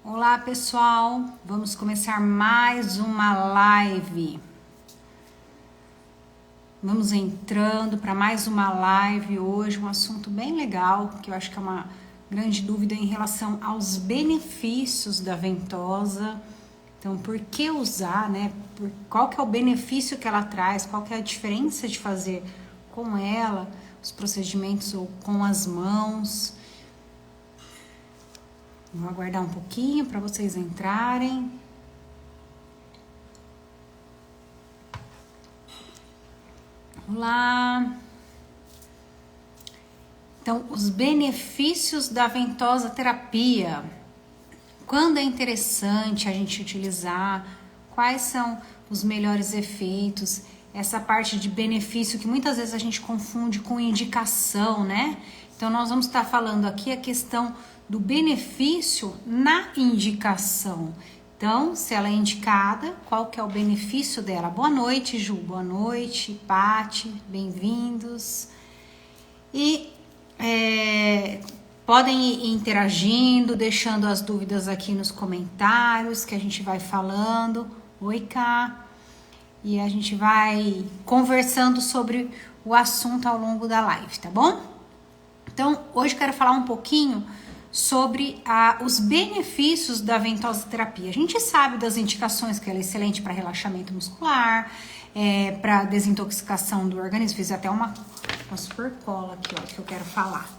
Olá pessoal, vamos começar mais uma live. Vamos entrando para mais uma live hoje, um assunto bem legal, que eu acho que é uma grande dúvida em relação aos benefícios da ventosa. Então, por que usar, né? Qual que é o benefício que ela traz, qual que é a diferença de fazer com ela, os procedimentos ou com as mãos. Vou aguardar um pouquinho para vocês entrarem. Olá! Então, os benefícios da ventosa terapia. Quando é interessante a gente utilizar? Quais são os melhores efeitos? Essa parte de benefício que muitas vezes a gente confunde com indicação, né? Então, nós vamos estar falando aqui a questão do benefício na indicação. Então, se ela é indicada, qual que é o benefício dela? Boa noite, Ju. Boa noite, Pati. Bem-vindos. E podem ir interagindo, deixando as dúvidas aqui nos comentários, que a gente vai falando. Oi, Cá. E a gente vai conversando sobre o assunto ao longo da live, tá bom? Então, hoje eu quero falar um pouquinho sobre os benefícios da ventosa terapia. A gente sabe das indicações que ela é excelente para relaxamento muscular, para desintoxicação do organismo. Fiz até uma super cola aqui, ó, que eu quero falar.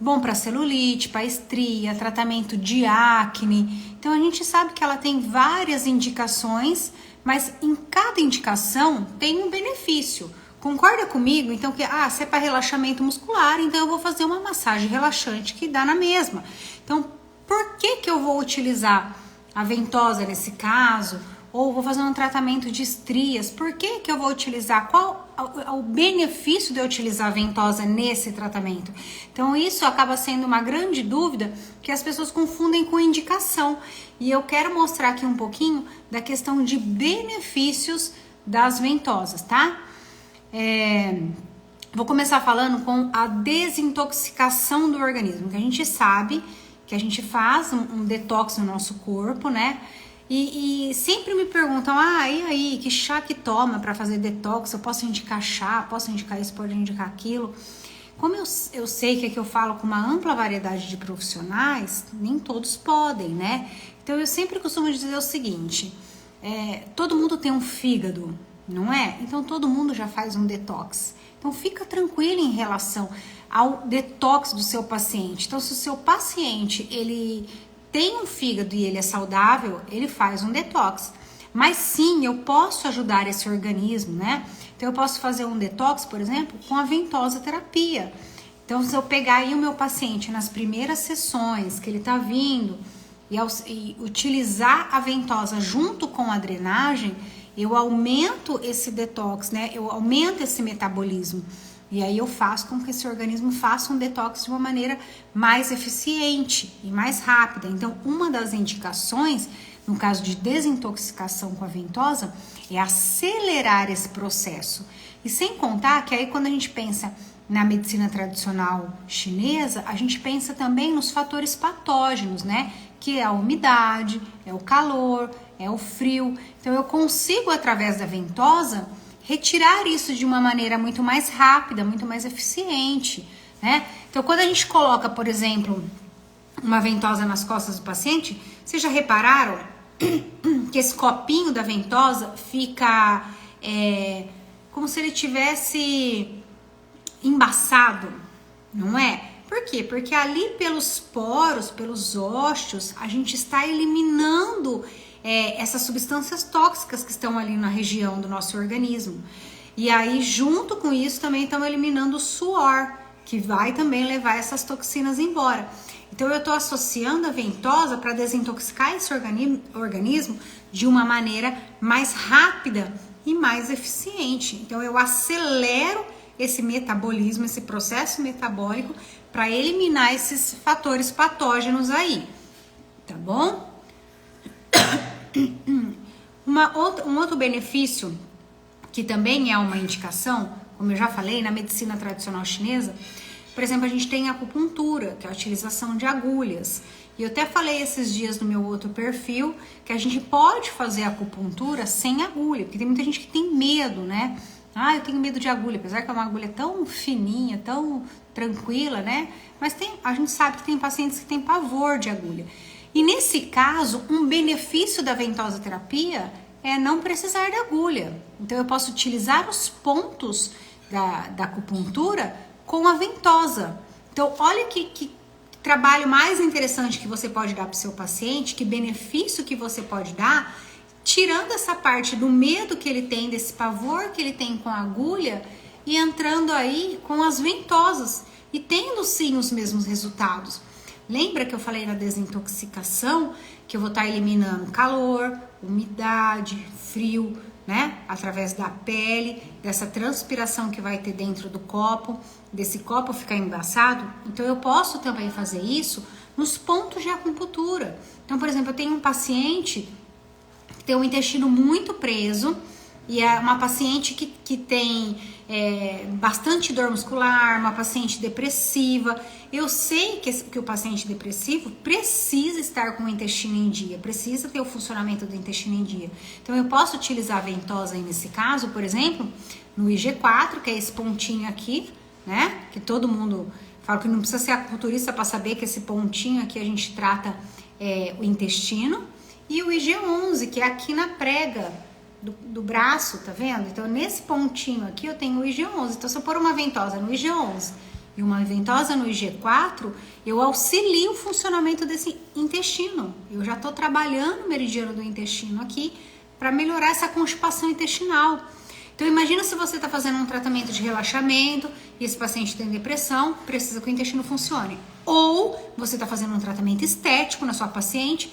Bom para celulite, para estria, tratamento de acne. Então a gente sabe que ela tem várias indicações, mas em cada indicação tem um benefício. Concorda comigo? Então, se é para relaxamento muscular, então eu vou fazer uma massagem relaxante que dá na mesma. Então, por que eu vou utilizar a ventosa nesse caso? Ou vou fazer um tratamento de estrias? Por que eu vou utilizar? Qual o benefício de eu utilizar a ventosa nesse tratamento? Então, isso acaba sendo uma grande dúvida que as pessoas confundem com indicação. E eu quero mostrar aqui um pouquinho da questão de benefícios das ventosas, tá? Vou começar falando com a desintoxicação do organismo, que a gente sabe que a gente faz um detox no nosso corpo, né? E sempre me perguntam, e aí, que chá que toma para fazer detox? Eu posso indicar chá, posso indicar isso, pode indicar aquilo? Como eu sei que aqui eu falo com uma ampla variedade de profissionais, nem todos podem, né? Então eu sempre costumo dizer o seguinte, todo mundo tem um fígado, não é? Então todo mundo já faz um detox. Então fica tranquilo em relação ao detox do seu paciente. Então se o seu paciente, ele tem um fígado e ele é saudável, ele faz um detox. Mas sim, eu posso ajudar esse organismo, né? Então eu posso fazer um detox, por exemplo, com a ventosa terapia. Então se eu pegar aí o meu paciente nas primeiras sessões que ele tá vindo e utilizar a ventosa junto com a drenagem, eu aumento esse detox, né? Eu aumento esse metabolismo. E aí eu faço com que esse organismo faça um detox de uma maneira mais eficiente e mais rápida. Então, uma das indicações, no caso de desintoxicação com a ventosa, é acelerar esse processo. E sem contar que aí quando a gente pensa na medicina tradicional chinesa, a gente pensa também nos fatores patógenos, né? Que é a umidade, é o calor, é o frio. Então eu consigo, através da ventosa, retirar isso de uma maneira muito mais rápida, muito mais eficiente, né? Então quando a gente coloca, por exemplo, uma ventosa nas costas do paciente, vocês já repararam que esse copinho da ventosa fica como se ele tivesse embaçado, não é? Por quê? Porque ali pelos poros, pelos ósseos, a gente está eliminando essas substâncias tóxicas que estão ali na região do nosso organismo. E aí, junto com isso, também estamos eliminando o suor, que vai também levar essas toxinas embora. Então, eu estou associando a ventosa para desintoxicar esse organismo de uma maneira mais rápida e mais eficiente. Então, eu acelero esse metabolismo, esse processo metabólico, para eliminar esses fatores patógenos aí, tá bom? Um outro benefício, que também é uma indicação, como eu já falei, na medicina tradicional chinesa, por exemplo, a gente tem a acupuntura, que é a utilização de agulhas. E eu até falei esses dias no meu outro perfil que a gente pode fazer acupuntura sem agulha, porque tem muita gente que tem medo, né? Ah, eu tenho medo de agulha, apesar que é uma agulha tão fininha, tão tranquila, né? Mas a gente sabe que tem pacientes que têm pavor de agulha. E nesse caso, um benefício da ventosa terapia é não precisar de agulha. Então eu posso utilizar os pontos da acupuntura com a ventosa. Então olha que trabalho mais interessante que você pode dar para o seu paciente, que benefício que você pode dar, tirando essa parte do medo que ele tem, desse pavor que ele tem com a agulha, e entrando aí com as ventosas e tendo sim os mesmos resultados. Lembra que eu falei na desintoxicação que eu vou estar eliminando calor, umidade, frio, né? Através da pele, dessa transpiração que vai ter dentro do copo, desse copo ficar embaçado. Então eu posso também fazer isso nos pontos de acupuntura. Então, por exemplo, eu tenho um paciente que tem o intestino muito preso e é uma paciente que tem bastante dor muscular, uma paciente depressiva. Eu sei que o paciente depressivo precisa estar com o intestino em dia, precisa ter o funcionamento do intestino em dia. Então eu posso utilizar a ventosa aí nesse caso, por exemplo, no IG4, que é esse pontinho aqui, né? Que todo mundo fala que não precisa ser acupunturista para saber que esse pontinho aqui a gente trata o intestino. E o IG11, que é aqui na prega do braço, tá vendo? Então, nesse pontinho aqui eu tenho o IG11. Então, se eu pôr uma ventosa no IG11 e uma ventosa no IG4, eu auxilio o funcionamento desse intestino. Eu já tô trabalhando o meridiano do intestino aqui para melhorar essa constipação intestinal. Então, imagina se você tá fazendo um tratamento de relaxamento e esse paciente tem depressão, precisa que o intestino funcione. Ou você tá fazendo um tratamento estético na sua paciente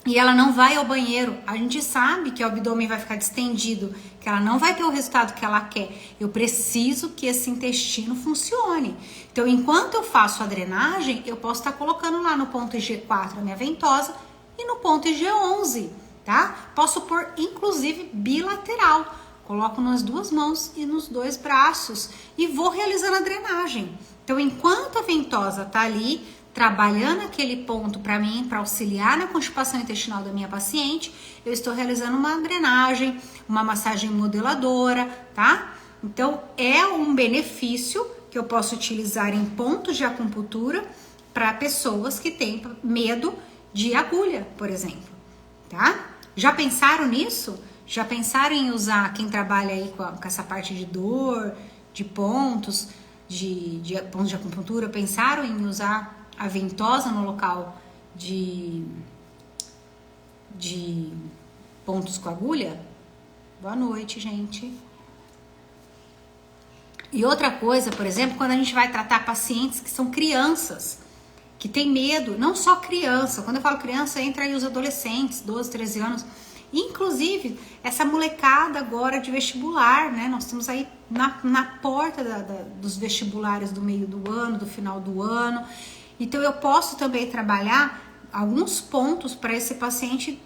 e ela não vai ao banheiro. A gente sabe que o abdômen vai ficar distendido, que ela não vai ter o resultado que ela quer. Eu preciso que esse intestino funcione. Então, enquanto eu faço a drenagem, eu posso estar colocando lá no ponto IG4 a minha ventosa e no ponto IG11, tá? Posso pôr, inclusive, bilateral. Coloco nas duas mãos e nos dois braços e vou realizando a drenagem. Então, enquanto a ventosa tá ali, trabalhando aquele ponto para mim, para auxiliar na constipação intestinal da minha paciente, eu estou realizando uma drenagem, uma massagem modeladora, tá? Então, é um benefício que eu posso utilizar em pontos de acupuntura para pessoas que têm medo de agulha, por exemplo, tá? Já pensaram nisso? Já pensaram em usar, quem trabalha aí com essa parte de dor, de pontos, de pontos de acupuntura, pensaram em usar a ventosa no local de pontos com agulha? Boa noite, gente. E outra coisa, por exemplo, quando a gente vai tratar pacientes que são crianças, que tem medo, não só criança, quando eu falo criança, entra aí os adolescentes, 12, 13 anos, inclusive essa molecada agora de vestibular, né? Nós estamos aí na porta dos vestibulares do meio do ano, do final do ano. Então, eu posso também trabalhar alguns pontos para esse paciente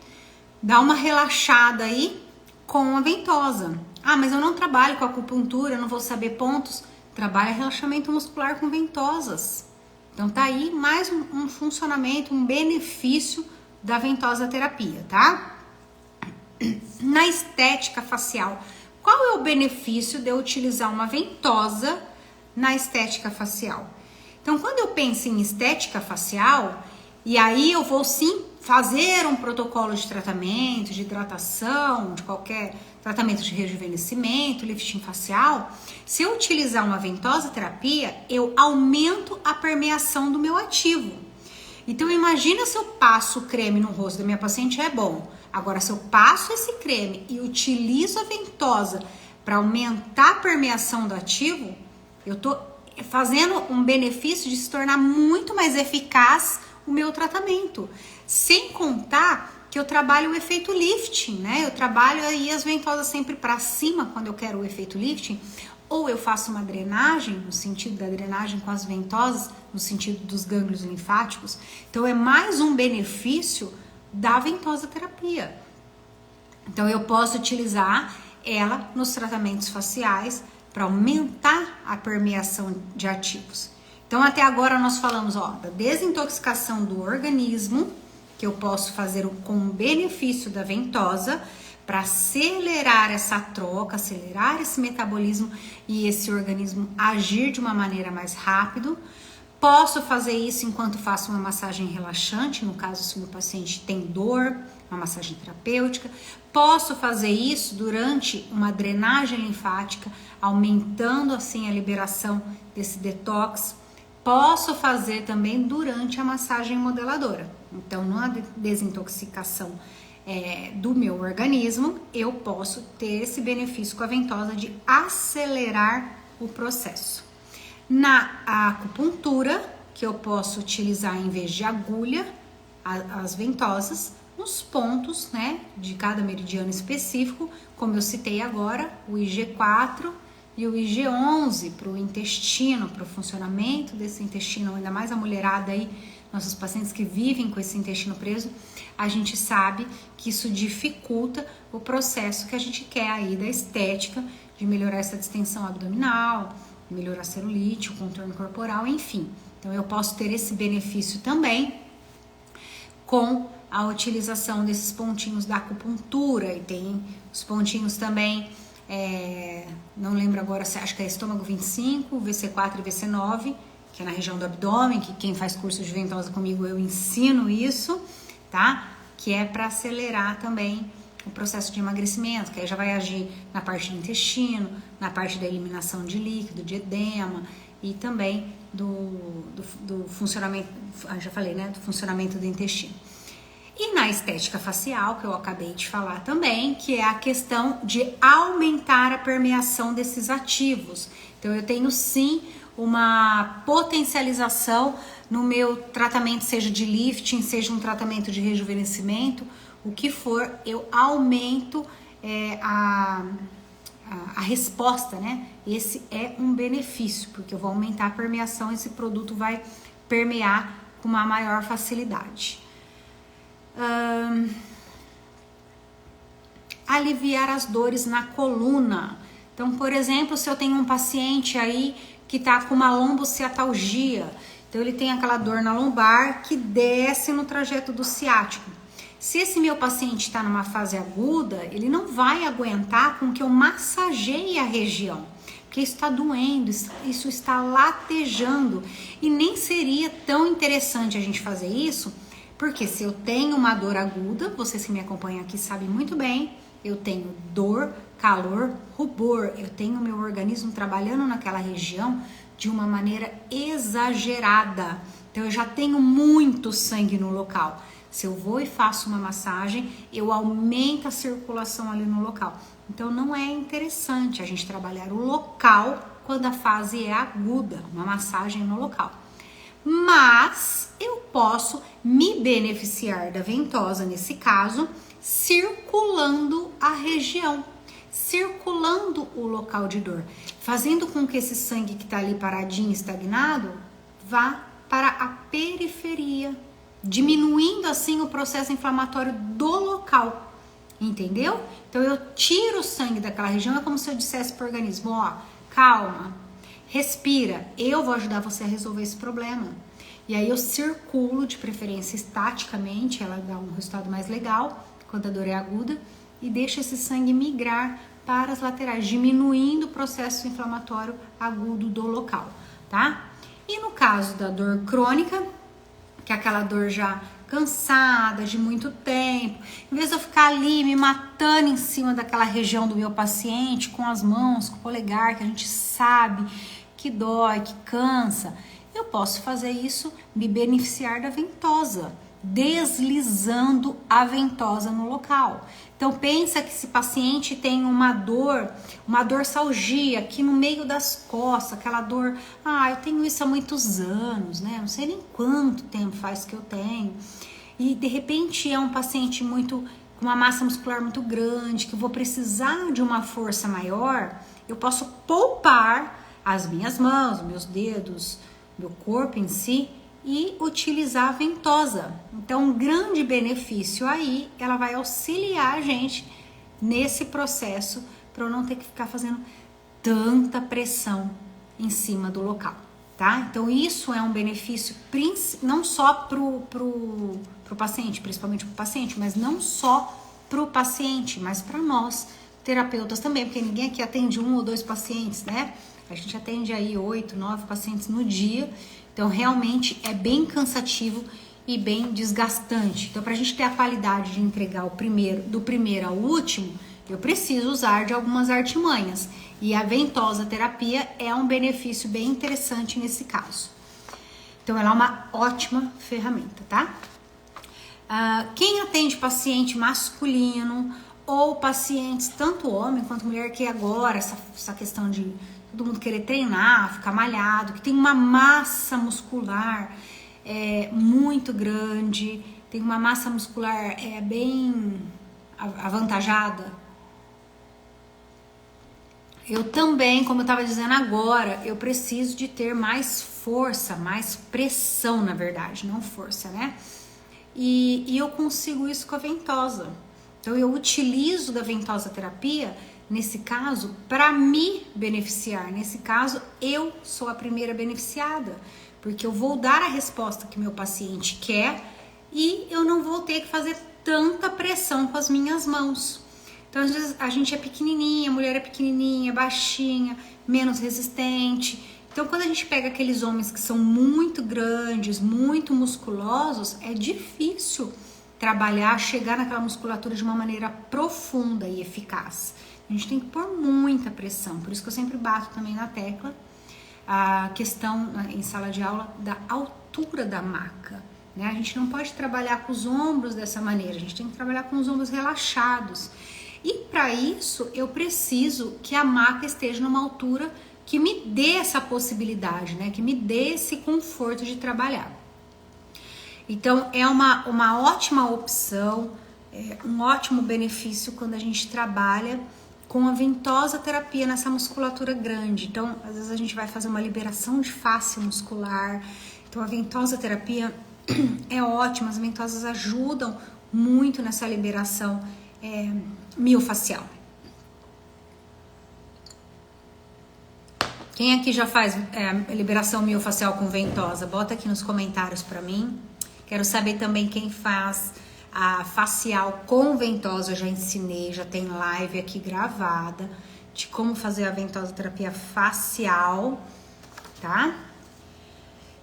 dar uma relaxada aí com a ventosa. Ah, mas eu não trabalho com acupuntura, eu não vou saber pontos. Trabalha relaxamento muscular com ventosas. Então, tá aí mais um funcionamento, um benefício da ventosa terapia, tá? Na estética facial, qual é o benefício de eu utilizar uma ventosa na estética facial? Então, quando eu penso em estética facial, e aí eu vou sim fazer um protocolo de tratamento, de hidratação, de qualquer tratamento de rejuvenescimento, lifting facial, se eu utilizar uma ventosa terapia, eu aumento a permeação do meu ativo. Então, imagina se eu passo o creme no rosto da minha paciente, é bom. Agora, se eu passo esse creme e utilizo a ventosa para aumentar a permeação do ativo, eu tô fazendo um benefício de se tornar muito mais eficaz o meu tratamento. Sem contar que eu trabalho o efeito lifting, né? Eu trabalho aí as ventosas sempre para cima quando eu quero o efeito lifting, ou eu faço uma drenagem, no sentido da drenagem com as ventosas, no sentido dos gânglios linfáticos. Então, é mais um benefício da ventosa terapia. Então, eu posso utilizar ela nos tratamentos faciais para aumentar a permeação de ativos. Então, até agora nós falamos, ó, da desintoxicação do organismo, que eu posso fazer com o benefício da ventosa, para acelerar essa troca, acelerar esse metabolismo e esse organismo agir de uma maneira mais rápido. Posso fazer isso enquanto faço uma massagem relaxante, no caso se o meu paciente tem dor, uma massagem terapêutica. Posso fazer isso durante uma drenagem linfática, aumentando assim a liberação desse detox. Posso fazer também durante a massagem modeladora. Então, na desintoxicação do meu organismo, eu posso ter esse benefício com a ventosa de acelerar o processo. Na acupuntura, que eu posso utilizar em vez de agulha, as ventosas, nos pontos, né, de cada meridiano específico, como eu citei agora, o IG4 e o IG11 para o intestino, para o funcionamento desse intestino, ainda mais a mulherada aí, nossos pacientes que vivem com esse intestino preso, a gente sabe que isso dificulta o processo que a gente quer aí da estética, de melhorar essa distensão abdominal, melhorar a celulite, o contorno corporal, enfim. Então eu posso ter esse benefício também com a utilização desses pontinhos da acupuntura, e tem os pontinhos também, não lembro agora, acho que é estômago 25, VC4 e VC9, que é na região do abdômen, que quem faz curso de ventosa comigo eu ensino isso, tá? Que é para acelerar também o processo de emagrecimento, que aí já vai agir na parte do intestino, na parte da eliminação de líquido, de edema e também do funcionamento, já falei, né? Do funcionamento do intestino. E na estética facial, que eu acabei de falar também, que é a questão de aumentar a permeação desses ativos. Então eu tenho sim uma potencialização no meu tratamento, seja de lifting, seja um tratamento de rejuvenescimento, o que for, eu aumento a resposta, né? Esse é um benefício, porque eu vou aumentar a permeação, esse produto vai permear com uma maior facilidade. Aliviar as dores na coluna. Então, por exemplo, se eu tenho um paciente aí que tá com uma lombociatalgia, então ele tem aquela dor na lombar que desce no trajeto do ciático. Se esse meu paciente está numa fase aguda, ele não vai aguentar com que eu massageie a região, porque isso está doendo, isso está latejando, e nem seria tão interessante a gente fazer isso, porque se eu tenho uma dor aguda, vocês que me acompanham aqui sabem muito bem, eu tenho dor, calor, rubor, eu tenho meu organismo trabalhando naquela região de uma maneira exagerada, então eu já tenho muito sangue no local. Se eu vou e faço uma massagem, eu aumento a circulação ali no local. Então não é interessante a gente trabalhar o local quando a fase é aguda, uma massagem no local. Mas eu posso me beneficiar da ventosa nesse caso, circulando a região, circulando o local de dor, fazendo com que esse sangue que está ali paradinho, estagnado, vá para a periferia, diminuindo assim o processo inflamatório do local, entendeu? Então eu tiro o sangue daquela região, é como se eu dissesse para o organismo, ó, calma, respira, eu vou ajudar você a resolver esse problema. E aí eu circulo, de preferência estaticamente, ela dá um resultado mais legal, quando a dor é aguda, e deixa esse sangue migrar para as laterais, diminuindo o processo inflamatório agudo do local, tá? E no caso da dor crônica, que é aquela dor já cansada de muito tempo, em vez de eu ficar ali me matando em cima daquela região do meu paciente, com as mãos, com o polegar, que a gente sabe que dói, que cansa, eu posso fazer isso, me beneficiar da ventosa, deslizando a ventosa no local. Então pensa que esse paciente tem uma dorsalgia aqui no meio das costas, aquela dor, eu tenho isso há muitos anos, né? Não sei nem quanto tempo faz que eu tenho. E de repente é um paciente com uma massa muscular muito grande, que eu vou precisar de uma força maior, eu posso poupar as minhas mãos, meus dedos, meu corpo em si, e utilizar a ventosa. Então, um grande benefício aí, ela vai auxiliar a gente nesse processo para eu não ter que ficar fazendo tanta pressão em cima do local, tá? Então isso é um benefício não só pro paciente, principalmente pro paciente, mas não só pro paciente, mas para nós, terapeutas também, porque ninguém aqui atende 1 ou 2 pacientes, né? A gente atende aí 8, 9 pacientes no dia, então realmente é bem cansativo e bem desgastante. Então, para a gente ter a qualidade de entregar do primeiro ao último, eu preciso usar de algumas artimanhas. E a ventosa terapia é um benefício bem interessante nesse caso. Então, ela é uma ótima ferramenta, tá? Quem atende paciente masculino ou pacientes, tanto homem quanto mulher, que agora essa questão de todo mundo querer treinar, ficar malhado, que tem uma massa muscular muito grande, tem uma massa muscular bem avantajada. Eu também, como eu estava dizendo agora, eu preciso de ter mais força, mais pressão, na verdade, não força, né? E eu consigo isso com a ventosa. Então eu utilizo da ventosa terapia, nesse caso, para me beneficiar. Nesse caso, eu sou a primeira beneficiada, porque eu vou dar a resposta que meu paciente quer e eu não vou ter que fazer tanta pressão com as minhas mãos. Então, às vezes, a gente é pequenininha, a mulher é pequenininha, baixinha, menos resistente. Então, quando a gente pega aqueles homens que são muito grandes, muito musculosos, é difícil trabalhar, chegar naquela musculatura de uma maneira profunda e eficaz. A gente tem que pôr muita pressão, por isso que eu sempre bato também na tecla a questão em sala de aula da altura da maca, né? A gente não pode trabalhar com os ombros dessa maneira, a gente tem que trabalhar com os ombros relaxados. E para isso eu preciso que a maca esteja numa altura que me dê essa possibilidade, né? Que me dê esse conforto de trabalhar. Então é uma ótima opção, um ótimo benefício quando a gente trabalha com a ventosa terapia nessa musculatura grande. Então, às vezes a gente vai fazer uma liberação de face muscular. Então, a ventosa terapia é ótima. As ventosas ajudam muito nessa liberação miofacial. Quem aqui já faz liberação miofacial com ventosa? Bota aqui nos comentários para mim. Quero saber também quem faz a facial com ventosa. Eu já ensinei, já tem live aqui gravada de como fazer a ventosa terapia facial, tá?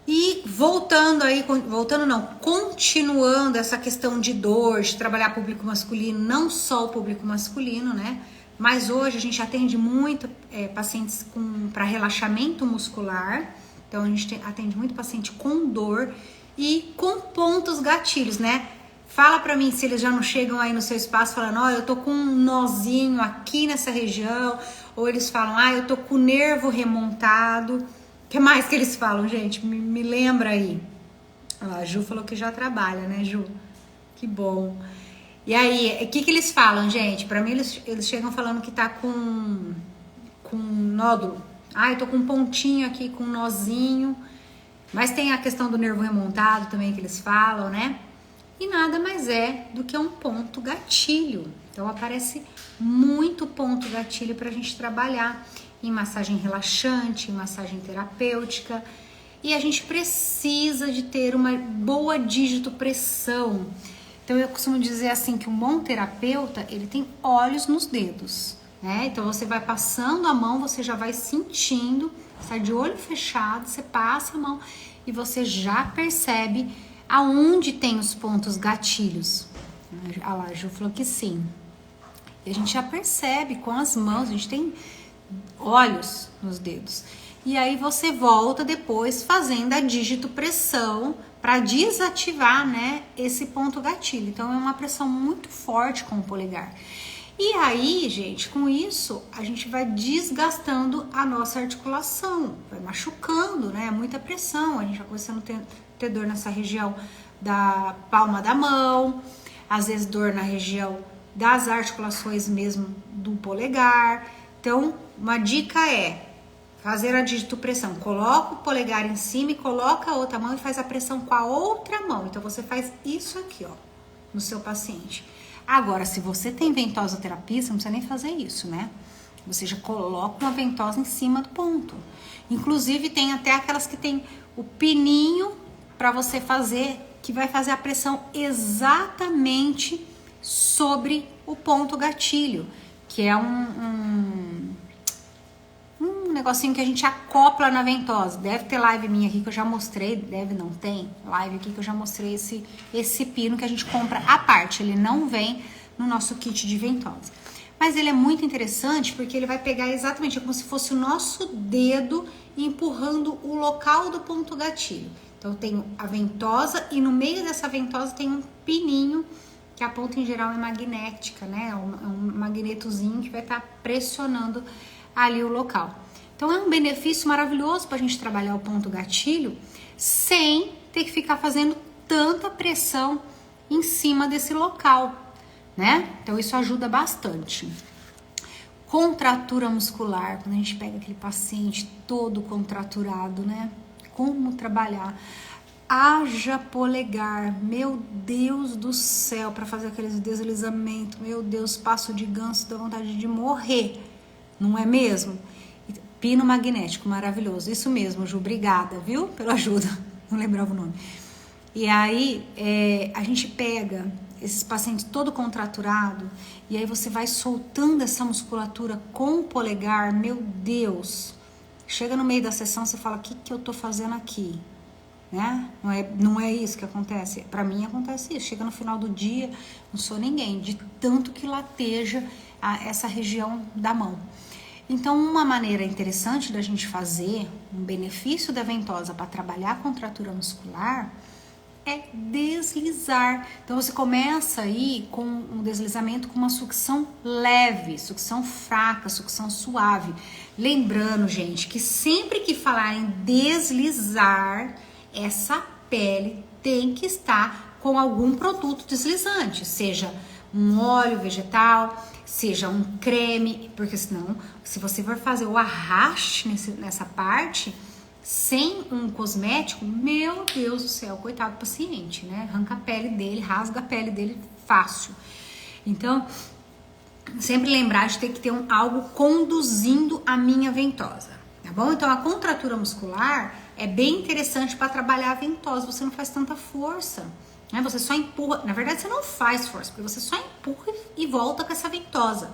E continuando essa questão de dor, de trabalhar público masculino, não só o público masculino, né? Mas hoje a gente atende muito pacientes para relaxamento muscular. Então a gente atende muito paciente com dor e com pontos gatilhos, né? Fala pra mim se eles já não chegam aí no seu espaço falando, ó, eu tô com um nozinho aqui nessa região, ou eles falam, eu tô com o nervo remontado. O que mais que eles falam, gente? Me lembra aí. A Ju falou que já trabalha, né, Ju? Que bom. E aí, o que eles falam, gente? Pra mim, eles chegam falando que tá com nódulo. Eu tô com um pontinho aqui, com um nozinho. Mas tem a questão do nervo remontado também que eles falam, né? E nada mais é do que um ponto gatilho. Então aparece muito ponto gatilho para a gente trabalhar em massagem relaxante, em massagem terapêutica. E a gente precisa de ter uma boa digitopressão. Então eu costumo dizer assim que um bom terapeuta, ele tem olhos nos dedos, né? Então você vai passando a mão, você já vai sentindo, está de olho fechado, você passa a mão e você já percebe aonde tem os pontos gatilhos. Ah lá, a Ju falou que sim. E a gente já percebe com as mãos, a gente tem olhos nos dedos. E aí você volta depois fazendo a digitopressão para desativar, né, esse ponto gatilho. Então é uma pressão muito forte com o polegar. E aí, gente, com isso a gente vai desgastando a nossa articulação, vai machucando, né? Muita pressão, a gente vai começando a ter dor nessa região da palma da mão, às vezes dor na região das articulações mesmo do polegar. Então, uma dica é fazer a digitopressão. Coloca o polegar em cima e coloca a outra mão e faz a pressão com a outra mão. Então, você faz isso aqui, ó, no seu paciente. Agora, se você tem ventosa terapia, você não precisa nem fazer isso, né? Você já coloca uma ventosa em cima do ponto. Inclusive tem até aquelas que tem o pininho para você fazer, que vai fazer a pressão exatamente sobre o ponto gatilho, que é um negocinho que a gente acopla na ventosa. Deve ter live minha aqui que eu já mostrei, deve não tem live aqui que eu já mostrei esse pino que a gente compra à parte, ele não vem no nosso kit de ventosa. Mas ele é muito interessante porque ele vai pegar exatamente como se fosse o nosso dedo empurrando o local do ponto gatilho. Então eu tenho a ventosa e no meio dessa ventosa tem um pininho, que a ponta em geral é magnética, né? É um magnetozinho que vai estar pressionando ali o local. Então é um benefício maravilhoso para a gente trabalhar o ponto gatilho sem ter que ficar fazendo tanta pressão em cima desse local, né? Então isso ajuda bastante. Contratura muscular, quando a gente pega aquele paciente todo contraturado, né? Como trabalhar? Haja polegar, meu Deus do céu, para fazer aqueles deslizamentos, meu Deus, passo de ganso, dá vontade de morrer, não é mesmo? Pino magnético, maravilhoso, isso mesmo, Ju, obrigada, viu, pela ajuda, não lembrava o nome. E aí, a gente pega esses pacientes todo contraturado, e aí você vai soltando essa musculatura com o polegar, meu Deus, chega no meio da sessão, você fala, o que eu tô fazendo aqui? Né? Não é isso que acontece. Para mim acontece isso. Chega no final do dia, não sou ninguém, de tanto que lateja essa região da mão. Então, uma maneira interessante da gente fazer um benefício da ventosa para trabalhar a contratura muscular é deslizar. Então, você começa aí com um deslizamento com uma sucção leve, sucção fraca, sucção suave. Lembrando, gente, que sempre que falar em deslizar, essa pele tem que estar com algum produto deslizante, seja um óleo vegetal, seja um creme, porque senão, se você for fazer o arraste nessa parte, sem um cosmético, meu Deus do céu, coitado do paciente, né? Arranca a pele dele, rasga a pele dele fácil. Então, sempre lembrar de ter que ter algo conduzindo a minha ventosa, tá bom? Então, a contratura muscular é bem interessante para trabalhar a ventosa, você não faz tanta força, né? Você só empurra, na verdade você não faz força, porque você só empurra e volta com essa ventosa.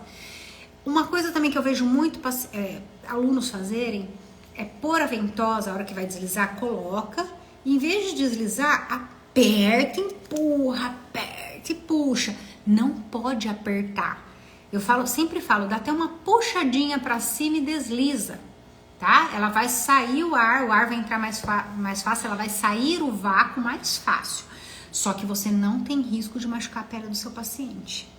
Uma coisa também que eu vejo muito alunos fazerem é pôr a ventosa, a hora que vai deslizar, coloca, e em vez de deslizar, aperta, empurra, aperta e puxa. Não pode apertar. Eu sempre falo, dá até uma puxadinha para cima e desliza, tá? Ela vai sair o ar vai entrar mais fácil, ela vai sair o vácuo mais fácil. Só que você não tem risco de machucar a pele do seu paciente,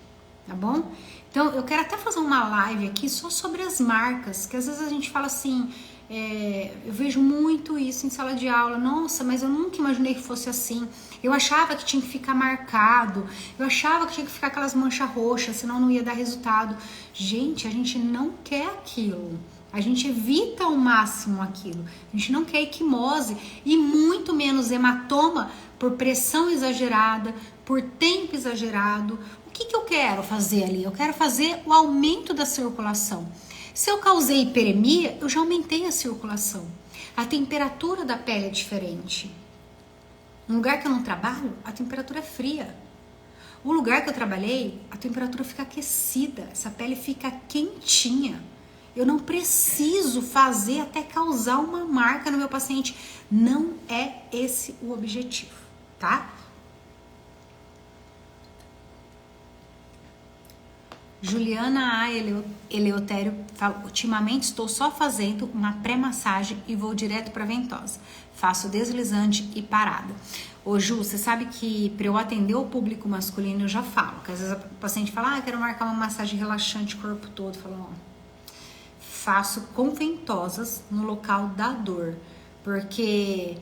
tá bom? Então, eu quero até fazer uma live aqui só sobre as marcas, que às vezes a gente fala assim, eu vejo muito isso em sala de aula, nossa, mas eu nunca imaginei que fosse assim, eu achava que tinha que ficar marcado, eu achava que tinha que ficar aquelas manchas roxas, senão não ia dar resultado. Gente, a gente não quer aquilo. A gente evita ao máximo aquilo. A gente não quer equimose e muito menos hematoma por pressão exagerada, por tempo exagerado. O que eu quero fazer ali? Eu quero fazer o aumento da circulação. Se eu causei hiperemia, eu já aumentei a circulação. A temperatura da pele é diferente. No lugar que eu não trabalho, a temperatura é fria. O lugar que eu trabalhei, a temperatura fica aquecida. Essa pele fica quentinha. Eu não preciso fazer até causar uma marca no meu paciente. Não é esse o objetivo, tá? Juliana A. Eleutério fala, ultimamente estou só fazendo uma pré-massagem e vou direto para ventosa. Faço deslizante e parada. Ô Ju, você sabe que para eu atender o público masculino eu já falo, que às vezes o paciente fala, quero marcar uma massagem relaxante o corpo todo. Eu falo, faço com ventosas no local da dor, porque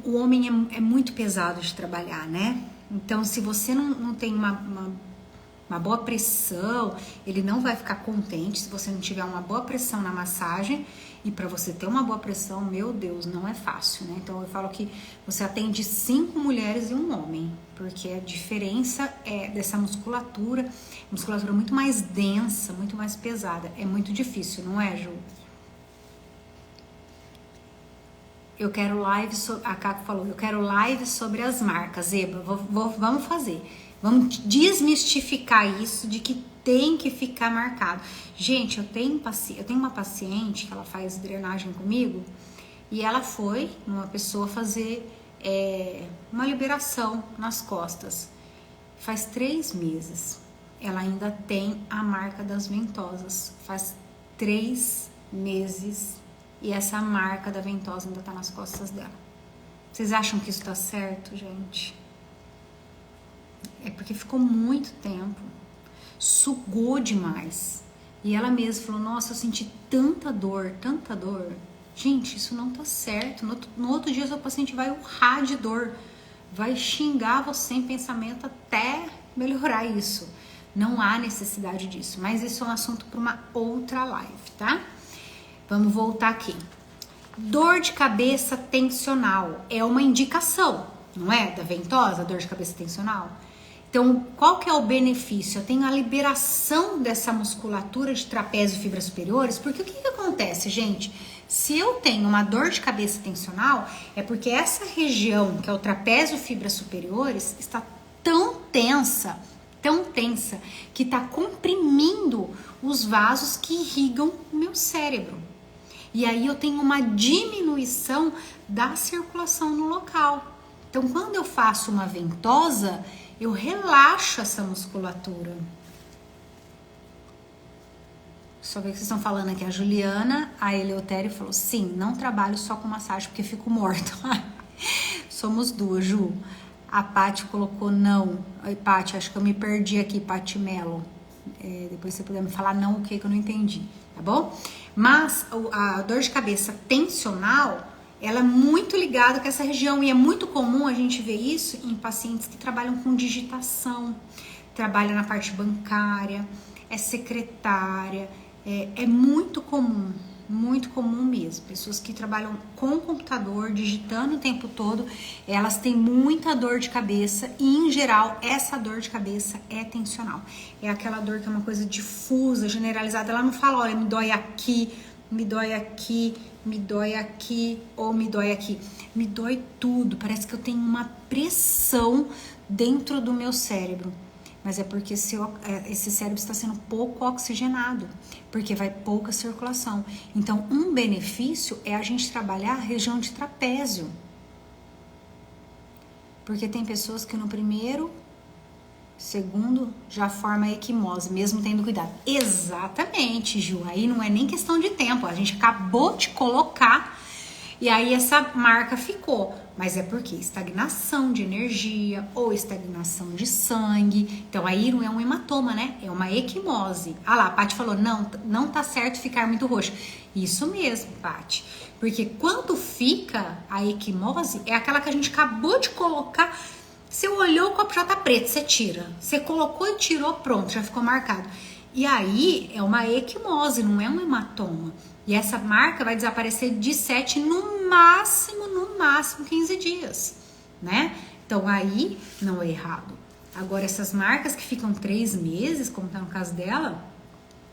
o homem é muito pesado de trabalhar, né? Então, se você não tem uma boa pressão, ele não vai ficar contente se você não tiver uma boa pressão na massagem E para você ter uma boa pressão, meu Deus, não é fácil, né? Então eu falo que você atende 5 mulheres e um homem, porque a diferença é dessa musculatura muito mais densa, muito mais pesada. É muito difícil, não é, Ju? Eu quero live sobre. A Caco falou, eu quero live sobre as marcas. Eba, vamos fazer. Vamos desmistificar isso de que tem que ficar marcado. Gente, eu tenho uma paciente que ela faz drenagem comigo e ela foi uma pessoa fazer uma liberação nas costas. Faz 3 meses. Ela ainda tem a marca das ventosas. Faz 3 meses e essa marca da ventosa ainda tá nas costas dela. Vocês acham que isso tá certo, gente? É porque ficou muito tempo, sugou demais. E ela mesma falou, nossa, eu senti tanta dor, tanta dor. Gente, isso não tá certo. No outro dia, o seu paciente vai urrar de dor, vai xingar você em pensamento até melhorar isso. Não há necessidade disso, mas isso é um assunto para uma outra live, tá? Vamos voltar aqui. Dor de cabeça tensional é uma indicação, não é? Da ventosa, dor de cabeça tensional. Então, qual que é o benefício? Eu tenho a liberação dessa musculatura de trapézio e fibras superiores, porque o que acontece, gente? Se eu tenho uma dor de cabeça tensional, é porque essa região, que é o trapézio e fibras superiores, está tão tensa, que está comprimindo os vasos que irrigam o meu cérebro. E aí eu tenho uma diminuição da circulação no local. Então, quando eu faço uma ventosa, eu relaxo essa musculatura. Só ver que vocês estão falando aqui. A Juliana, a Eleutério falou, sim, não trabalho só com massagem porque fico morta. Somos duas, Ju. A Paty colocou não. Oi, Paty, acho que eu me perdi aqui, Paty Mello. Depois você puder me falar não, o que eu não entendi, tá bom? Mas a dor de cabeça tensional, ela é muito ligada com essa região e é muito comum a gente ver isso em pacientes que trabalham com digitação, trabalham na parte bancária, é secretária, é muito comum mesmo. Pessoas que trabalham com computador, digitando o tempo todo, elas têm muita dor de cabeça e, em geral, essa dor de cabeça é tensional. É aquela dor que é uma coisa difusa, generalizada. Ela não fala, olha, me dói aqui, me dói aqui, me dói aqui ou me dói aqui. Me dói tudo, parece que eu tenho uma pressão dentro do meu cérebro. Mas é porque esse cérebro está sendo pouco oxigenado, porque vai pouca circulação. Então, um benefício é a gente trabalhar a região de trapézio. Porque tem pessoas que no primeiro, segundo, já forma a equimose, mesmo tendo cuidado. Exatamente, Ju. Aí não é nem questão de tempo. A gente acabou de colocar e aí essa marca ficou. Mas é porque estagnação de energia ou estagnação de sangue. Então aí não é um hematoma, né? É uma equimose. Ah lá, a Paty falou, não tá certo ficar muito roxo. Isso mesmo, Paty. Porque quando fica a equimose, é aquela que a gente acabou de colocar. Você olhou, o copo já tá preto, você tira. Você colocou e tirou, pronto, já ficou marcado. E aí é uma equimose, não é um hematoma. E essa marca vai desaparecer de 7 no máximo 15 dias, né? Então aí não é errado. Agora essas marcas que ficam 3 meses, como tá no caso dela,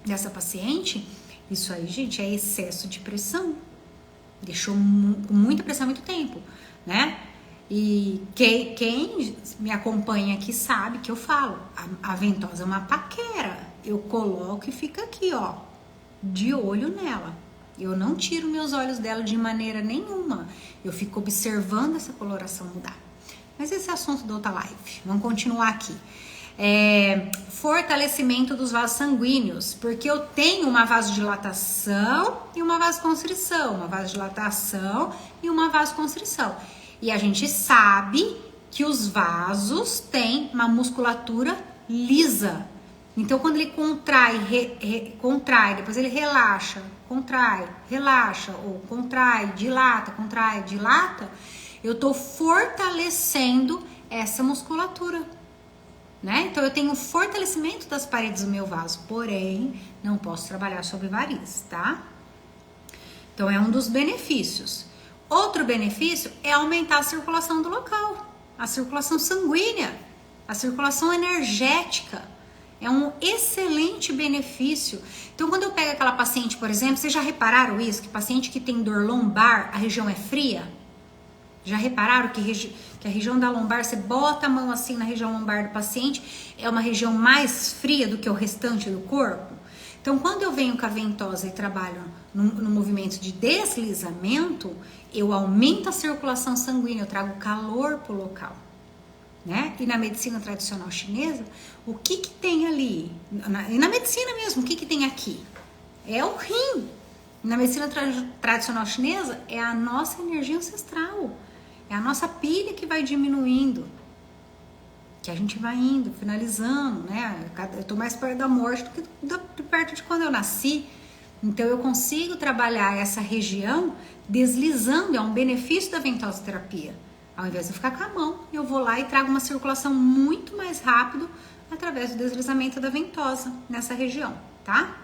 dessa paciente, isso aí, gente, é excesso de pressão. Deixou com muita pressão há muito tempo, né? E quem me acompanha aqui sabe que eu falo, a ventosa é uma paquera. Eu coloco e fica aqui, ó, de olho nela. Eu não tiro meus olhos dela de maneira nenhuma. Eu fico observando essa coloração mudar. Mas esse é assunto da outra live. Vamos continuar aqui. Fortalecimento dos vasos sanguíneos. Porque eu tenho uma vasodilatação e uma vasoconstrição. Uma vasodilatação e uma vasoconstrição. E a gente sabe que os vasos têm uma musculatura lisa. Então, quando ele contrai, depois ele relaxa, contrai, relaxa, ou contrai, dilata, eu tô fortalecendo essa musculatura, né? Então, eu tenho fortalecimento das paredes do meu vaso, porém, não posso trabalhar sobre varizes, tá? Então é um dos benefícios. Outro benefício é aumentar a circulação do local, a circulação sanguínea, a circulação energética. É um excelente benefício. Então, quando eu pego aquela paciente, por exemplo, vocês já repararam isso? Que paciente que tem dor lombar, a região é fria? Já repararam que a região da lombar, você bota a mão assim na região lombar do paciente, é uma região mais fria do que o restante do corpo? Então, quando eu venho com a ventosa e trabalho no movimento de deslizamento, eu aumento a circulação sanguínea, eu trago calor para o local. Né? E na medicina tradicional chinesa, o que tem ali? E na medicina mesmo, o que tem aqui? É o rim. Na medicina tradicional chinesa, é a nossa energia ancestral. É a nossa pilha que vai diminuindo. Que a gente vai indo, finalizando, né? Eu tô mais perto da morte do que perto de quando eu nasci. Então eu consigo trabalhar essa região deslizando, é um benefício da ventosoterapia. Ao invés de eu ficar com a mão, eu vou lá e trago uma circulação muito mais rápido através do deslizamento da ventosa nessa região, tá?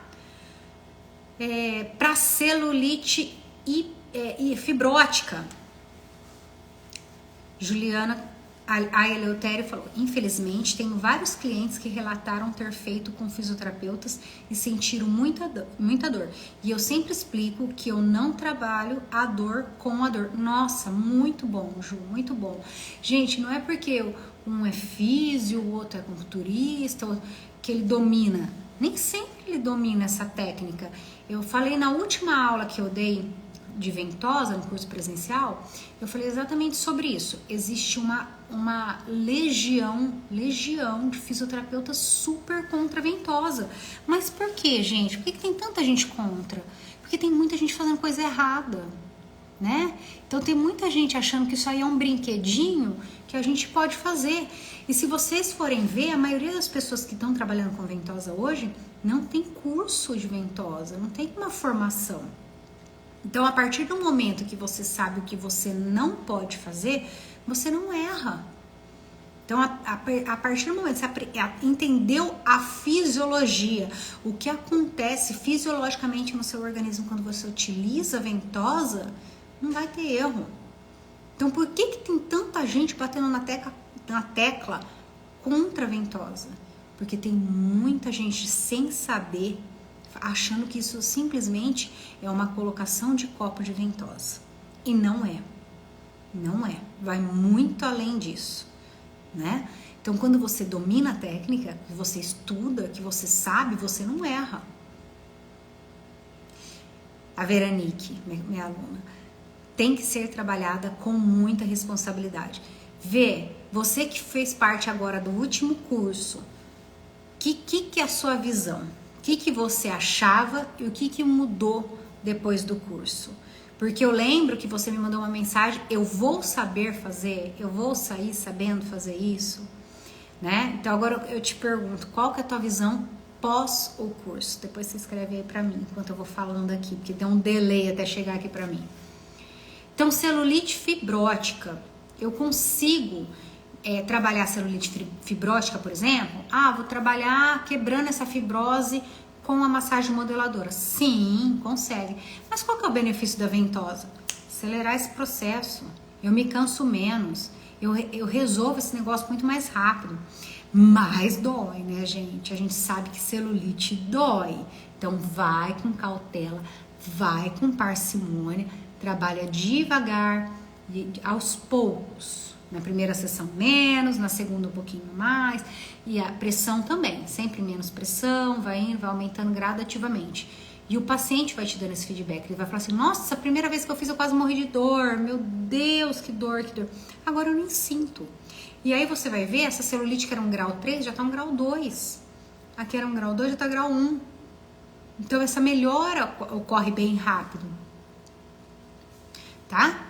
Para celulite e fibrótica, Juliana a Eleutério falou: infelizmente, tenho vários clientes que relataram ter feito com fisioterapeutas e sentiram muita dor. E eu sempre explico que eu não trabalho a dor com a dor. Nossa, muito bom, Ju, muito bom. Gente, não é porque um é físio, o outro é culturista, que ele domina. Nem sempre ele domina essa técnica. Eu falei na última aula que eu dei de ventosa no curso presencial, eu falei exatamente sobre isso. Existe uma legião de fisioterapeutas super contra a ventosa. Mas por que, gente? Por que tem tanta gente contra? Porque tem muita gente fazendo coisa errada, né? Então tem muita gente achando que isso aí é um brinquedinho que a gente pode fazer. E se vocês forem ver, a maioria das pessoas que estão trabalhando com ventosa hoje não tem curso de ventosa, não tem uma formação. Então, a partir do momento que você sabe o que você não pode fazer, você não erra. Então, a partir do momento que você entendeu a fisiologia, o que acontece fisiologicamente no seu organismo quando você utiliza a ventosa, não vai ter erro. Então, por que tem tanta gente batendo na tecla contra a ventosa? Porque tem muita gente sem saber, achando que isso simplesmente é uma colocação de copo de ventosa. E não é. Não é. Vai muito além disso, né? Então, quando você domina a técnica, que você estuda, que você sabe, você não erra. A Veranique, minha aluna, tem que ser trabalhada com muita responsabilidade. Vê, você que fez parte agora do último curso, que é a sua visão? O que você achava e o que mudou depois do curso? Porque eu lembro que você me mandou uma mensagem: eu vou saber fazer, eu vou sair sabendo fazer isso, né? Então agora eu te pergunto, qual que é a tua visão pós o curso? Depois você escreve aí pra mim, enquanto eu vou falando aqui, porque tem um delay até chegar aqui pra mim. Então, celulite fibrótica, eu consigo trabalhar celulite fibrótica, por exemplo? Vou trabalhar quebrando essa fibrose com a massagem modeladora. Sim, consegue. Mas qual que é o benefício da ventosa? Acelerar esse processo. Eu me canso menos. Eu resolvo esse negócio muito mais rápido. Mas dói, né, gente? A gente sabe que celulite dói. Então, vai com cautela, vai com parcimônia, trabalha devagar, aos poucos. Na primeira sessão menos, na segunda um pouquinho mais, e a pressão também, sempre menos pressão, vai indo, vai aumentando gradativamente. E o paciente vai te dando esse feedback, ele vai falar assim: nossa, a primeira vez que eu fiz eu quase morri de dor, meu Deus, que dor, que dor. Agora eu nem sinto. E aí você vai ver, essa celulite que era um grau 3 já tá um grau 2. Aqui era um grau 2, já tá grau 1. Então essa melhora ocorre bem rápido. Tá?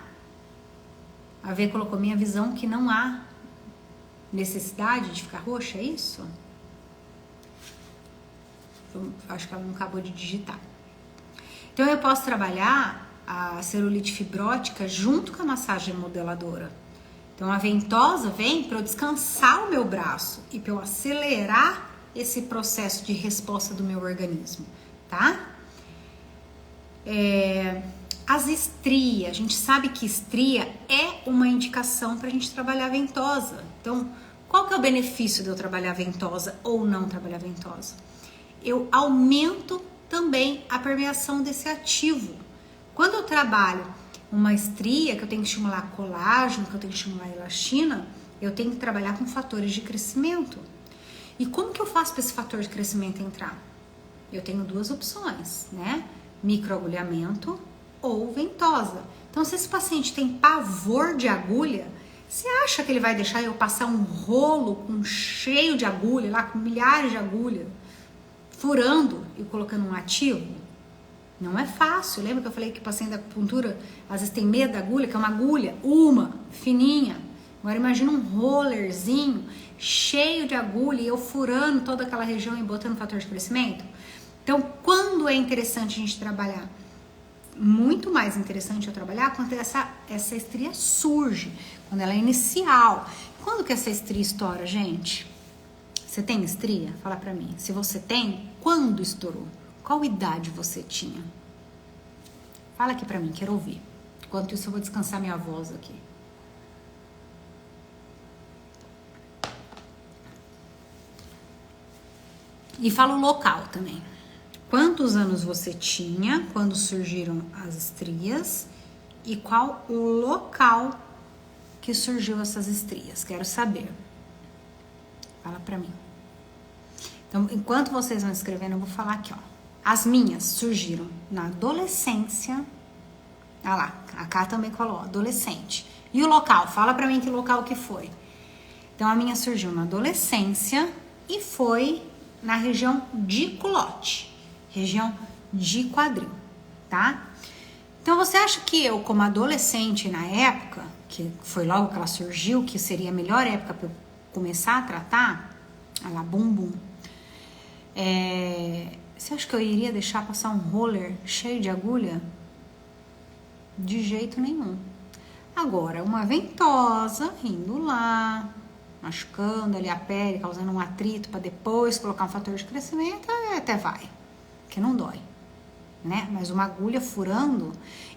A V colocou: minha visão que não há necessidade de ficar roxa, é isso? Eu acho que ela não acabou de digitar. Então eu posso trabalhar a celulite fibrótica junto com a massagem modeladora. Então a ventosa vem para eu descansar o meu braço e para eu acelerar esse processo de resposta do meu organismo, tá? As estrias, a gente sabe que estria é uma indicação para a gente trabalhar ventosa. Então, qual que é o benefício de eu trabalhar ventosa ou não trabalhar ventosa? Eu aumento também a permeação desse ativo. Quando eu trabalho uma estria, que eu tenho que estimular colágeno, que eu tenho que estimular elastina, eu tenho que trabalhar com fatores de crescimento. E como que eu faço para esse fator de crescimento entrar? Eu tenho duas opções, né? Microagulhamento ou ventosa. Então, se esse paciente tem pavor de agulha, você acha que ele vai deixar eu passar um rolo cheio de agulha, lá com milhares de agulhas, furando e colocando um ativo? Não é fácil. Lembra que eu falei que o paciente da acupuntura às vezes tem medo da agulha, que é uma agulha, fininha. Agora imagina um rollerzinho cheio de agulha e eu furando toda aquela região e botando fator de crescimento. Então, quando é interessante a gente trabalhar? Muito mais interessante eu trabalhar quando essa estria surge, quando ela é inicial. Quando que essa estria estoura, gente? Você tem estria? Fala pra mim. Se você tem, quando estourou? Qual idade você tinha? Fala aqui pra mim, quero ouvir. Enquanto isso eu vou descansar minha voz aqui. E fala o local também. Quantos anos você tinha quando surgiram as estrias e qual o local que surgiu essas estrias? Quero saber. Fala pra mim. Então, enquanto vocês vão escrevendo, eu vou falar aqui, ó. As minhas surgiram na adolescência. Ah lá, a Cá também falou, adolescente. E o local? Fala pra mim que local que foi. Então, a minha surgiu na adolescência e foi na região de culote. Região de quadril, tá? Então, você acha que eu, como adolescente na época, que foi logo que ela surgiu, que seria a melhor época para eu começar a tratar? Olha lá, bumbum. Você acha que eu iria deixar passar um roller cheio de agulha? De jeito nenhum. Agora, uma ventosa, indo lá, machucando ali a pele, causando um atrito para depois colocar um fator de crescimento, até vai. Que não dói, né? Mas uma agulha furando,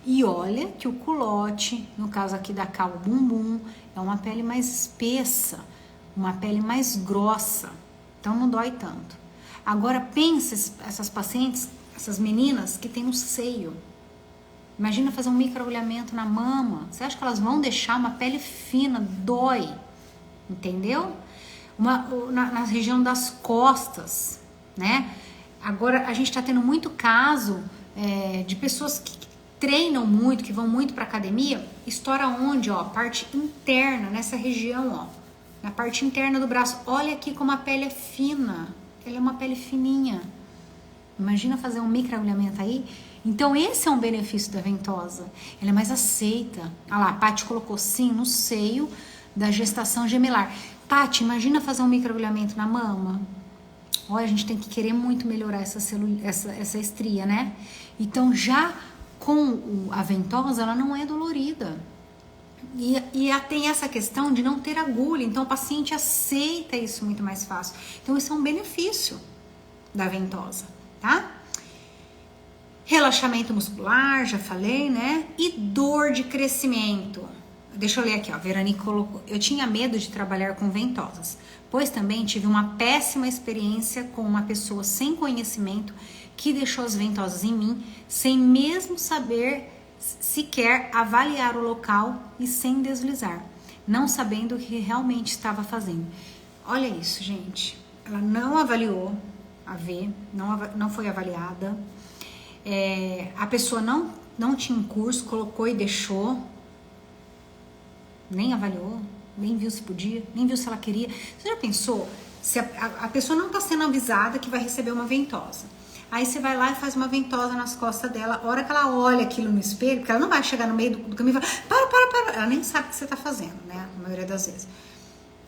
e olha que o culote, no caso aqui da Cá, o bumbum, é uma pele mais espessa, uma pele mais grossa, então não dói tanto. Agora pensa essas pacientes, essas meninas que tem um seio. Imagina fazer um microagulhamento na mama. Você acha que elas vão deixar uma pele fina? Dói, entendeu? Na região das costas, né? Agora, a gente está tendo muito caso de pessoas que treinam muito, que vão muito para academia, estoura onde, ó? Parte interna, nessa região, ó. Na parte interna do braço. Olha aqui como a pele é fina. Ela é uma pele fininha. Imagina fazer um microagulhamento aí. Então, esse é um benefício da ventosa. Ela é mais aceita. Olha lá, a Paty colocou sim no seio da gestação gemelar. Paty, imagina fazer um microagulhamento na mama. Olha, a gente tem que querer muito melhorar essa estria, né? Então, já com a ventosa, ela não é dolorida. E tem essa questão de não ter agulha. Então, o paciente aceita isso muito mais fácil. Então, isso é um benefício da ventosa, tá? Relaxamento muscular, já falei, né? E dor de crescimento. Deixa eu ler aqui, ó. Verani colocou. Eu tinha medo de trabalhar com ventosas, pois também tive uma péssima experiência com uma pessoa sem conhecimento que deixou as ventosas em mim, sem mesmo saber sequer avaliar o local e sem deslizar, não sabendo o que realmente estava fazendo. Olha isso, gente. Ela não avaliou a V, não foi avaliada. A pessoa não tinha um curso, colocou e deixou, nem avaliou, nem viu se podia, nem viu se ela queria. Você já pensou? Se a pessoa não está sendo avisada que vai receber uma ventosa. Aí você vai lá e faz uma ventosa nas costas dela. A hora que ela olha aquilo no espelho, porque ela não vai chegar no meio do caminho e falar, para. Ela nem sabe o que você está fazendo, né? Na maioria das vezes.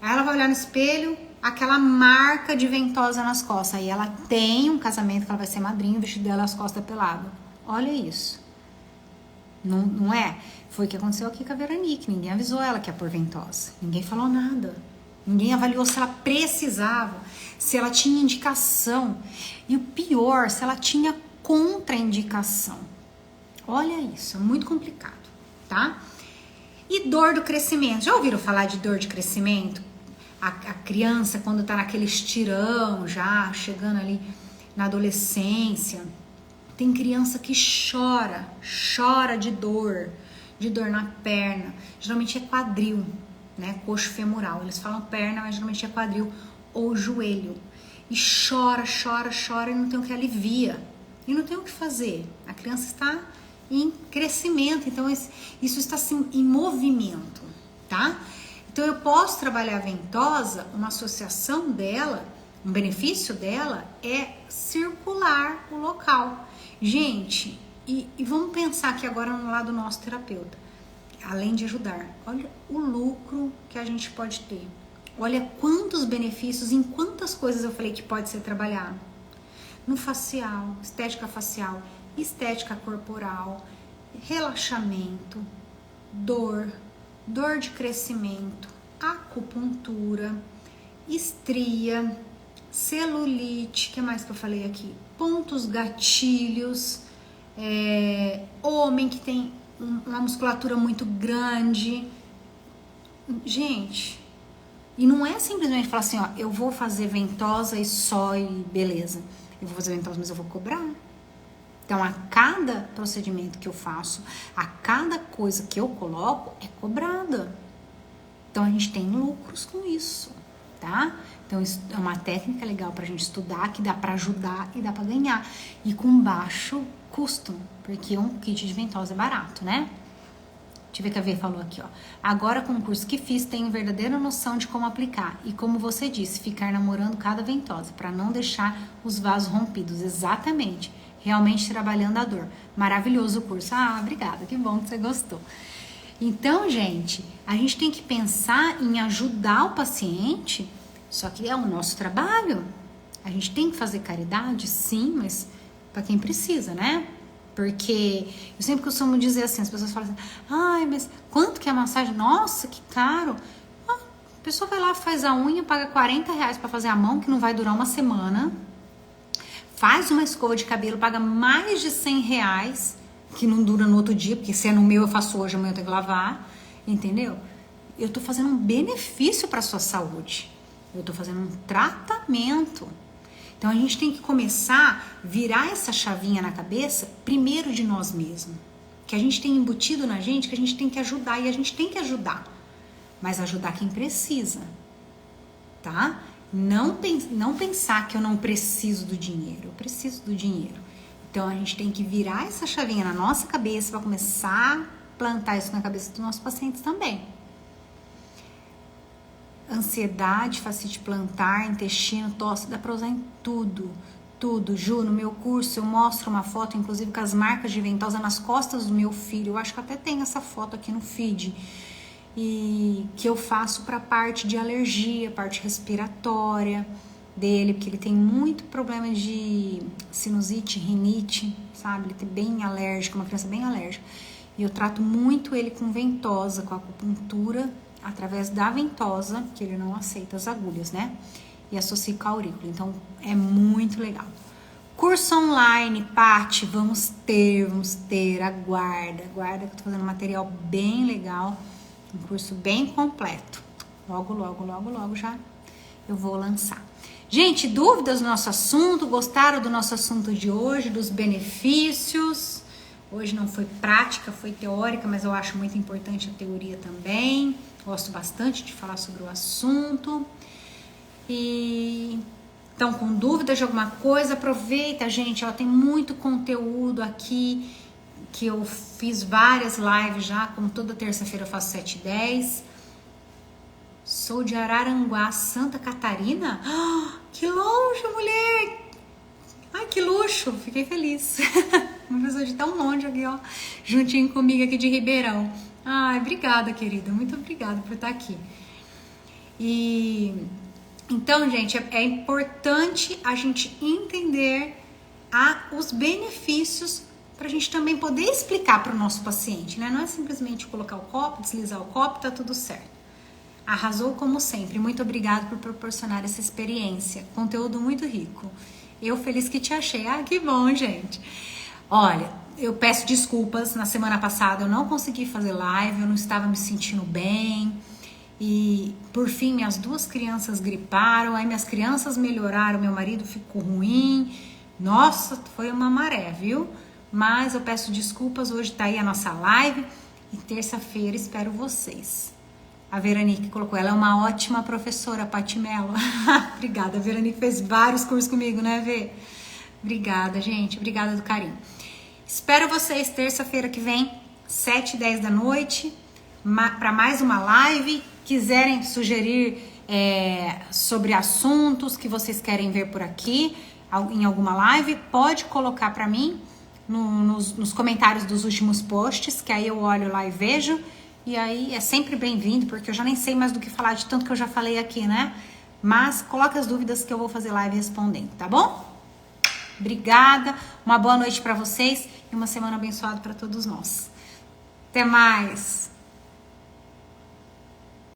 Aí ela vai olhar no espelho, aquela marca de ventosa nas costas. Aí ela tem um casamento que ela vai ser madrinha, o vestido dela as costas pelado. Olha isso. Não é? Foi o que aconteceu aqui com a Veronique. Ninguém avisou ela que ia pôr ventosa. Ninguém falou nada. Ninguém avaliou se ela precisava, se ela tinha indicação. E o pior, se ela tinha contraindicação. Olha isso, é muito complicado, tá? E dor do crescimento. Já ouviram falar de dor de crescimento? A criança, quando tá naquele estirão, já chegando ali na adolescência, tem criança que chora de dor na perna. Geralmente é quadril, né? Coxo femoral. Eles falam perna, mas geralmente é quadril ou joelho. E chora e não tem o que alivia. E não tem o que fazer. A criança está em crescimento, então isso está assim, em movimento, tá? Então eu posso trabalhar a ventosa, uma associação dela, um benefício dela é circular o local. Gente, e vamos pensar aqui agora no lado do nosso terapeuta. Além de ajudar, olha o lucro que a gente pode ter. Olha quantos benefícios, em quantas coisas eu falei que pode ser trabalhado. No facial, estética facial, estética corporal, relaxamento, dor de crescimento, acupuntura, estria, celulite, o que mais que eu falei aqui? Pontos gatilhos, homem que tem uma musculatura muito grande. Gente, e não é simplesmente falar assim, ó, eu vou fazer ventosa e só e beleza. Eu vou fazer ventosa, mas eu vou cobrar. Então, a cada procedimento que eu faço, a cada coisa que eu coloco, é cobrada. Então, a gente tem lucros com isso, tá? Então, isso é uma técnica legal pra gente estudar, que dá pra ajudar e dá pra ganhar. E com baixo custo, porque um kit de ventosa é barato, né? Deixa eu ver o que a Vê falou aqui, ó. Agora, com o curso que fiz, tenho verdadeira noção de como aplicar. E como você disse, ficar namorando cada ventosa, pra não deixar os vasos rompidos. Exatamente. Realmente trabalhando a dor. Maravilhoso o curso. Ah, obrigada, que bom que você gostou. Então, gente, a gente tem que pensar em ajudar o paciente, só que é o nosso trabalho. A gente tem que fazer caridade, sim, mas para quem precisa, né? Porque eu sempre costumo dizer assim, as pessoas falam assim, ai, mas quanto que é a massagem? Nossa, que caro. Ah, a pessoa vai lá, faz a unha, paga R$40 para fazer a mão, que não vai durar uma semana. Faz uma escova de cabelo, paga mais de R$100, que não dura no outro dia, porque se é no meu eu faço hoje, amanhã eu tenho que lavar, entendeu? Eu tô fazendo um benefício para sua saúde. Eu tô fazendo um tratamento. Então a gente tem que começar a virar essa chavinha na cabeça, primeiro de nós mesmos. Que a gente tem embutido na gente, que a gente tem que ajudar, e a gente tem que ajudar. Mas ajudar quem precisa, tá? Não pensar que eu não preciso do dinheiro, eu preciso do dinheiro. Então a gente tem que virar essa chavinha na nossa cabeça para começar a plantar isso na cabeça dos nossos pacientes também. Ansiedade, fascite plantar, intestino, tosse, dá para usar em tudo. Tudo, Ju, no meu curso eu mostro uma foto, inclusive com as marcas de ventosa nas costas do meu filho. Eu acho que até tem essa foto aqui no feed. E que eu faço para parte de alergia, parte respiratória dele, porque ele tem muito problema de sinusite, rinite, sabe? Ele é bem alérgico, uma criança bem alérgica. E eu trato muito ele com ventosa, com acupuntura, através da ventosa, que ele não aceita as agulhas, né? E associo com a aurícula. Então, é muito legal. Curso online, Paty, vamos ter, aguarda que eu tô fazendo um material bem legal. Um curso bem completo. Logo já eu vou lançar. Gente, dúvidas no nosso assunto? Gostaram do nosso assunto de hoje, dos benefícios? Hoje não foi prática, foi teórica, mas eu acho muito importante a teoria também. Gosto bastante de falar sobre o assunto. E então, com dúvidas de alguma coisa, aproveita, gente. Ó, tem muito conteúdo aqui, que eu fiz várias lives já, como toda terça-feira eu faço 7h10. Sou de Araranguá, Santa Catarina. Oh, que longe, mulher! Ai, que luxo! Fiquei feliz. Uma pessoa de tão longe aqui, ó, juntinho comigo aqui de Ribeirão. Ai, obrigada, querida. Muito obrigada por estar aqui. E então, gente, é importante a gente entender os benefícios para a gente também poder explicar para o nosso paciente, né? Não é simplesmente colocar o copo, deslizar o copo, tá tudo certo. Arrasou como sempre. Muito obrigada por proporcionar essa experiência. Conteúdo muito rico. Eu feliz que te achei. Ah, que bom, gente. Olha, eu peço desculpas, na semana passada eu não consegui fazer live, eu não estava me sentindo bem. E por fim minhas 2 crianças griparam, aí minhas crianças melhoraram, meu marido ficou ruim. Nossa, foi uma maré, viu? Mas eu peço desculpas, hoje tá aí a nossa live e terça-feira espero vocês. A Veronique colocou, ela é uma ótima professora, Pati Mello. Obrigada, a Veronique fez vários cursos comigo, né, Vê? Obrigada, gente, obrigada do carinho. Espero vocês terça-feira que vem, 7h10 da noite, para mais uma live. Quiserem sugerir sobre assuntos que vocês querem ver por aqui, em alguma live, pode colocar para mim nos comentários dos últimos posts, que aí eu olho lá e vejo. E aí é sempre bem-vindo, porque eu já nem sei mais do que falar de tanto que eu já falei aqui, né? Mas coloca as dúvidas que eu vou fazer live respondendo, tá bom? Obrigada, uma boa noite para vocês e uma semana abençoada para todos nós. Até mais!